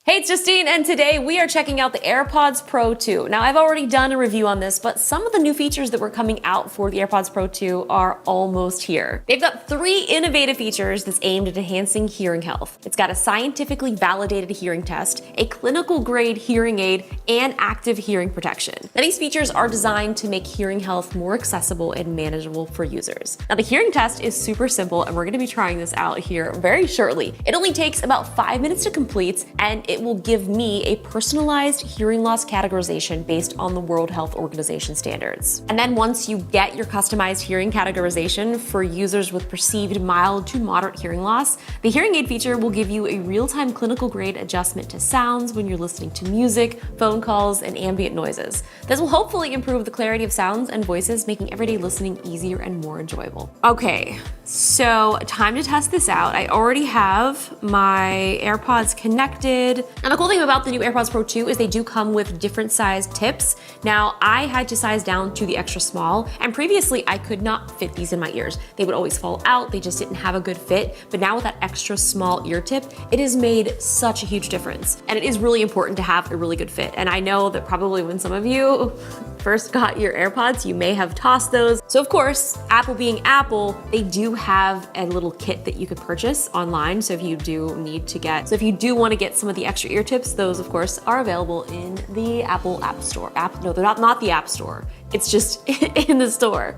Hey, it's Justine, and today we are checking out the AirPods Pro 2. Now, I've already done a review on this, but some of the new features that were coming out for the AirPods Pro 2 are almost here. They've got 3 innovative features that's aimed at enhancing hearing health. It's got a scientifically validated hearing test, a clinical-grade hearing aid, and active hearing protection. Now, these features are designed to make hearing health more accessible and manageable for users. Now, the hearing test is super simple, and we're gonna be trying this out here very shortly. It only takes about 5 minutes to complete, and it will give me a personalized hearing loss categorization based on the World Health Organization standards. And then once you get your customized hearing categorization for users with perceived mild to moderate hearing loss, the hearing aid feature will give you a real-time clinical grade adjustment to sounds when you're listening to music, phone calls, and ambient noises. This will hopefully improve the clarity of sounds and voices, making everyday listening easier and more enjoyable. Okay, so time to test this out. I already have my AirPods connected. Now, the cool thing about the new AirPods Pro 2 is they do come with different size tips. Now, I had to size down to the extra small, and previously I could not fit these in my ears. They would always fall out, they just didn't have a good fit, but now with that extra small ear tip, it has made such a huge difference. And it is really important to have a really good fit. And I know that probably when some of you first got your AirPods, you may have tossed those. So of course, Apple being Apple, they do have a little kit that you could purchase online. So if you do want to get some of the extra ear tips, those of course are available in the Apple App Store. No, they're not the App Store. It's just in the store.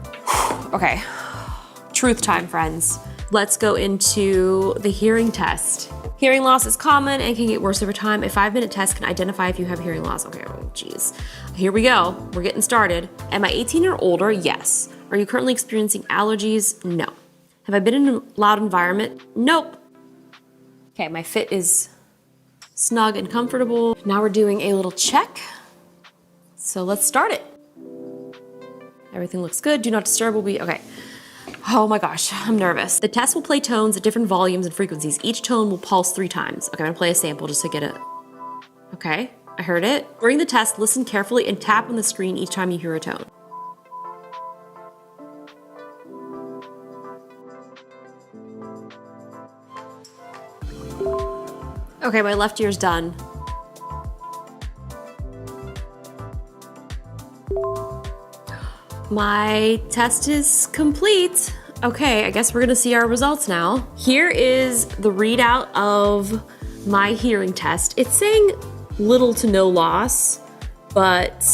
Okay, truth time, friends. Let's go into the hearing test. Hearing loss is common and can get worse over time. A 5-minute test can identify if you have hearing loss. Okay, oh geez. Here we go, we're getting started. Am I 18 or older? Yes. Are you currently experiencing allergies? No. Have I been in a loud environment? Nope. Okay, my fit is snug and comfortable. Now we're doing a little check. So let's start it. Everything looks good. Do not disturb will be, okay. Oh my gosh, I'm nervous. The test will play tones at different volumes and frequencies. Each tone will pulse 3 times. Okay, I'm gonna play a sample just to get it. Okay, I heard it. During the test, listen carefully and tap on the screen each time you hear a tone. Okay, my left ear's done. My test is complete. Okay, I guess we're gonna see our results now. Here is the readout of my hearing test. It's saying little to no loss, but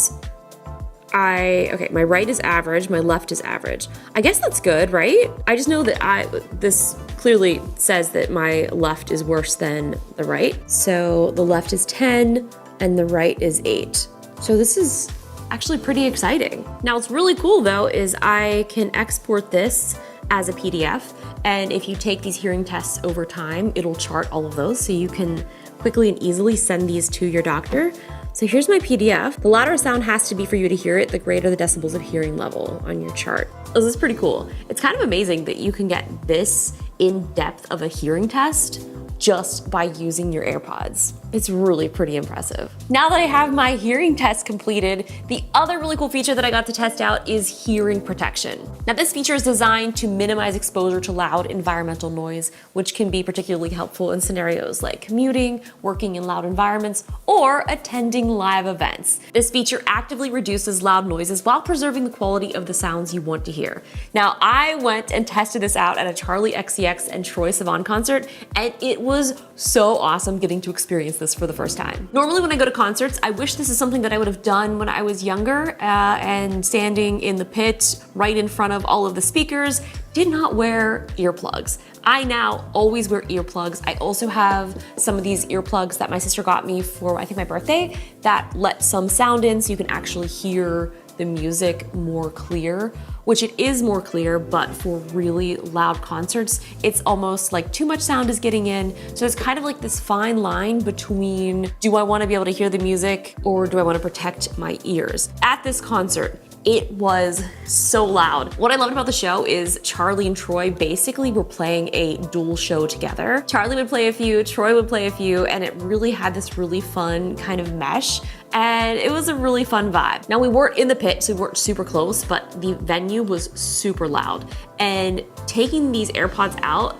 okay, my right is average, my left is average. I guess that's good, right? I just know that this clearly says that my left is worse than the right. So the left is 10 and the right is 8. So this is actually pretty exciting. Now, what's really cool though is I can export this as a PDF, and if you take these hearing tests over time, it'll chart all of those, so you can quickly and easily send these to your doctor. So here's my PDF. The louder a sound has to be for you to hear it, the greater the decibels of hearing level on your chart. This is pretty cool. It's kind of amazing that you can get this in depth of a hearing test just by using your AirPods. It's really pretty impressive. Now that I have my hearing test completed, the other really cool feature that I got to test out is hearing protection. Now, this feature is designed to minimize exposure to loud environmental noise, which can be particularly helpful in scenarios like commuting, working in loud environments, or attending live events. This feature actively reduces loud noises while preserving the quality of the sounds you want to hear. Now, I went and tested this out at a Charlie XCX and Troye Sivan concert, and it was so awesome getting to experience this for the first time. Normally when I go to concerts, I wish this is something that I would have done when I was younger and standing in the pit right in front of all of the speakers, did not wear earplugs. I now always wear earplugs. I also have some of these earplugs that my sister got me for, I think, my birthday, that let some sound in so you can actually hear the music more clear, which it is more clear, but for really loud concerts, it's almost like too much sound is getting in. So it's kind of like this fine line between, do I wanna be able to hear the music or do I wanna protect my ears? At this concert, it was so loud. What I loved about the show is Charlie and Troye basically were playing a dual show together. Charlie would play a few, Troye would play a few, and it really had this really fun kind of mesh, and it was a really fun vibe. Now, we weren't in the pit, so we weren't super close, but the venue was super loud, and taking these AirPods out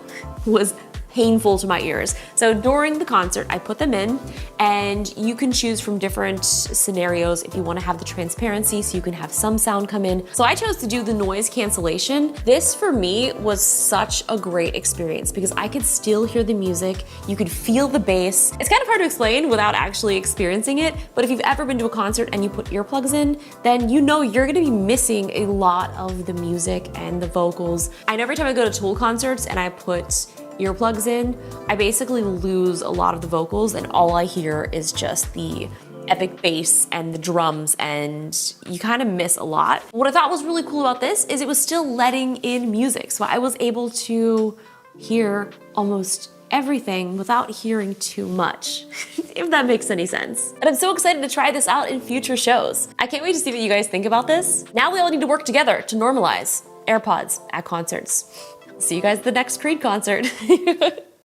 was painful to my ears. So during the concert, I put them in, and you can choose from different scenarios if you want to have the transparency so you can have some sound come in. So I chose to do the noise cancellation. This for me was such a great experience because I could still hear the music, you could feel the bass. It's kind of hard to explain without actually experiencing it, but if you've ever been to a concert and you put earplugs in, then you know you're gonna be missing a lot of the music and the vocals. I know every time I go to Tool concerts and I put earplugs in, I basically lose a lot of the vocals and all I hear is just the epic bass and the drums, and you kind of miss a lot. What I thought was really cool about this is it was still letting in music, so I was able to hear almost everything without hearing too much, if that makes any sense. And I'm so excited to try this out in future shows. I can't wait to see what you guys think about this. Now we all need to work together to normalize AirPods at concerts. See you guys at the next Creed concert.